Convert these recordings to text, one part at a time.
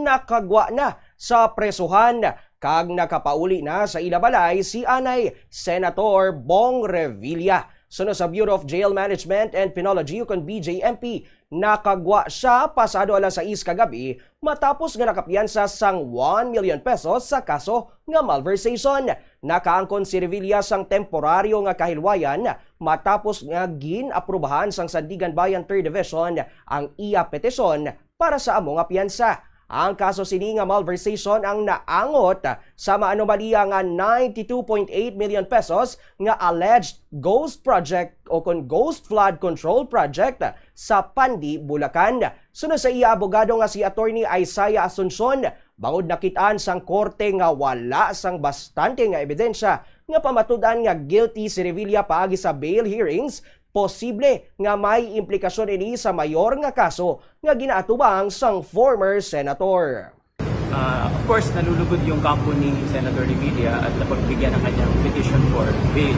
nakagwa na sa presuhan kag nakapauli na sa ilabalay si anay Senator Bong Revilla. Suno sa Bureau of Jail Management and Penology ukon BJMP, nakagwa siya pasado alas 6 kagabi matapos nga nakapiyansa sang 1 million pesos sa kaso nga malversation. Nakaangkon si Revilla sang temporaryo nga kahilwayan matapos nga ginaprubahan sang Sandigan Bayan 3rd Division ang iya petisyon para sa amo nga piyansa. Ang kaso sini nga malversation ang naangot sa maanomalya nga 92.8 million pesos nga alleged ghost project o kon ghost flood control project sa Pandi, Bulacan. Sunod sa iya abogado nga si Attorney Isaiah Asuncion, bangod nakitaan sang korte nga wala sang bastante nga ebidensya nga pamatud-an nga guilty si Revilla paagi sa bail hearings, posible nga may implikasyon ini sa mayor nga kaso nga ginaatubang sang former senator. Of course, nalulugod yung kampo ni Senator Revilla at napagbigyan ng kanyang petition for bail.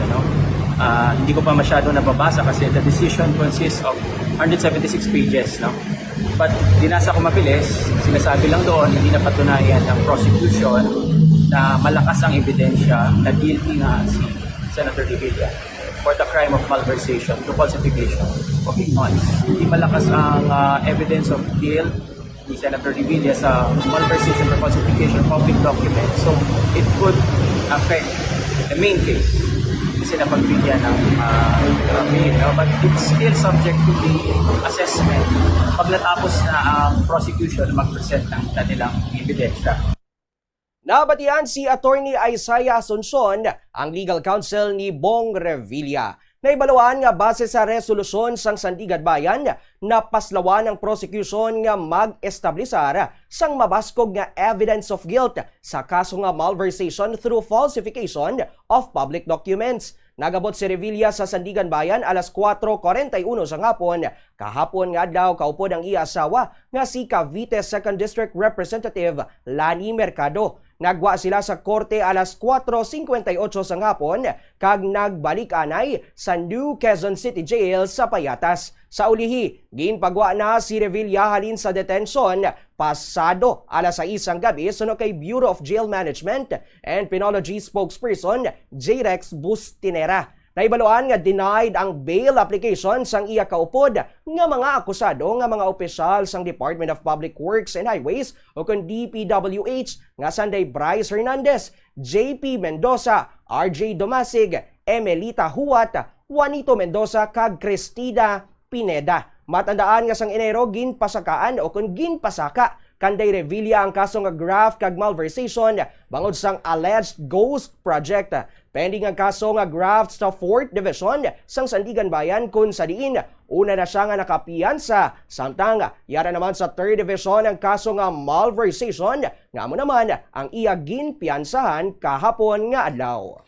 Hindi ko pa masyado nababasa kasi the decision consists of 176 pages. But dinasa ko mabilis, sinasabi lang doon, hindi napatunayan ng prosecution na malakas ang ebidensya na guilty nga si Senator Revilla for the crime of malversation to falsification of funds. Hindi malakas ang evidence of guilt ni Senator Revilla sa malversation or falsification of public documents. So it could affect the main case kasi napagbigyan ng bail. But it's still subject to the assessment pag natapos na ang prosecution mag-present ng kanilang ebidensya. Nabatian si Attorney Isaiah Asuncion, ang legal counsel ni Bong Revilla. Naibalawaan nga base sa resolusyon sang Sandigan Bayan na paslawan ng prosecution nga mag-establisar sang mabaskog nga evidence of guilt sa kaso nga malversation through falsification of public documents. Nagabot si Revilla sa Sandigan Bayan alas 4:41 sa hapon. Kahapon nga daw kaupod ang iya asawa nga si Cavite 2nd District Representative Lani Mercado. Nagwa sila sa korte alas 4:58 sa hapon kag nagbalik anay sa New Quezon City Jail sa Payatas. Sa ulihi, ginpagwa na si Revilla halin sa detention pasado alas 6 ang gabi suno kay Bureau of Jail Management and Penology spokesperson J-Rex Bustinera. Naibaloan nga denied ang bail application sang iya kaupod nga mga akusado nga mga opisyal sang Department of Public Works and Highways o kon DPWH nga sanday Bryce Hernandez, JP Mendoza, RJ Domasig, Emelita Huat, Juanito Mendoza kag Cristina Pineda. Matandaan nga sang Enero ginpasakaan o kon ginpasaka kanday Revilla ang kaso nga graft kag malversation bangod sang alleged ghost project. Pending ang kaso nga graft sa 4th Division sang Sandigan Bayan kun sa diin una na siya nga nakapiyansa, samtang yara naman sa 3rd Division ang kaso nga malversation nga mo naman ang iya ginpiyansahan kahapon nga adlaw.